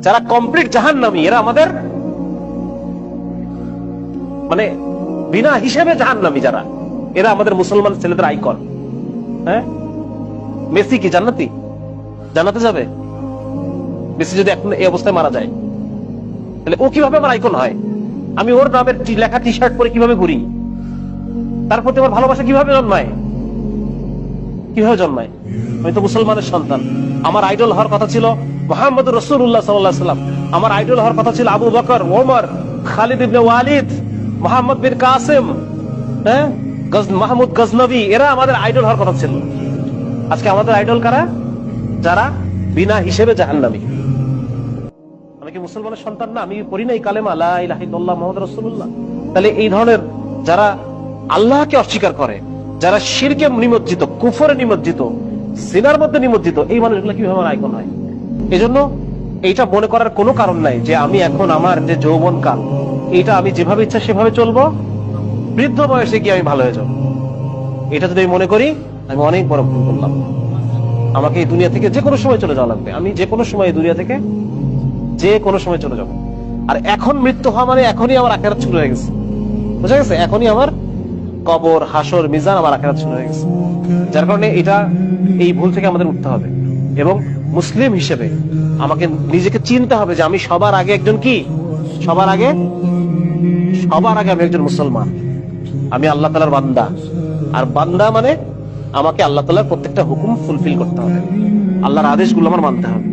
যারা কমপ্লিট জাহান্নামী, এরা আমাদের মানে বিনা হিসেবে জাহান্নামী যারা, এরা আমাদের মুসলমান ছেলেদের আইকন। হ্যাঁ, মেসি কি জান্নাতি? জান্নাতে যাবে? মেসি যদি এখন এই অবস্থায় মারা যায়, তাহলে ও কিভাবে আমার আইকন হয়? আমি ওর নামের লেখা টি শার্ট পরে কিভাবে ঘুরি? তার প্রতি আমার ভালোবাসা কিভাবে জন্মায়? কিভাবে জন্মায়? আমি তো মুসলমানের সন্তান। আমার আইডল হওয়ার কথা ছিল মুহাম্মদুর রাসূলুল্লাহ সাল্লাল্লাহু আলাইহি ওয়াসাল্লাম। আমার আইডল হওয়ার কথা ছিল আবু বকর, ওমর, খালিদ ইবনে ওয়ালিদ, মুহাম্মদ বিন কাসিম, হ্যাঁ, মাহমুদ গজনবী, এরা আমাদের আইডল হওয়ার কথা ছিল। আজকে আমাদের আইডল কারা? যারা বিনা হিসেবে জাহান্নামী। আমি কি মুসলমানের সন্তান না? আমি পড়ি নাই কালেমা লা ইলাহা ইল্লাল্লাহ মুহাম্মাদুর রাসূলুল্লাহ? তাহলে এই ধরনের যারা আল্লাহকে অস্বীকার করে, যারা শিরকে নিমজ্জিত, কুফরে নিমজ্জিত, জিনার মধ্যে নিমজ্জিত, এই মানুষগুলো কিভাবে আমার আইকন হয়? এজন্য এইটা মনে করার কোনো কারণ নাই যে আমি এখন আমার যে যৌবন কাল, এইটা আমি যেভাবে ইচ্ছা সেভাবে চলবো, বৃদ্ধ বয়সে গিয়ে আমি ভালো হয়ে যাবো। এটা যদি আমি মনে করি, আমি অনেক বড় ভুল করলাম। আমাকে এই দুনিয়া থেকে যে কোনো সময় চলে যাওয়া লাগবে। আমি যে কোনো সময় এই দুনিয়া থেকে যে কোনো সময় চলে যাবো। আর এখন মৃত্যু হওয়া মানে এখনই আমার আখিরাত শুরু হয়ে গেছে। বুঝা গেছে? এখনই আমার কবর, হাসর, মিজান, আমার আখিরাত শুরু হয়ে গেছে। যার কারণে এটা, এই ভুল থেকে আমাদের উঠতে হবে এবং মুসলিম হিসেবে আমাকে নিজেকে চিনতে হবে যে আমি সবার আগে একজন কি, সবার আগে আমি একজন মুসলমান। আমি আল্লাহ তাআলার বান্দা। আর বান্দা মানে আমাকে আল্লাহ তাআলার প্রত্যেকটা হুকুম ফুলফিল করতে হবে, আল্লাহর আদেশগুলো আমার মানতে হবে।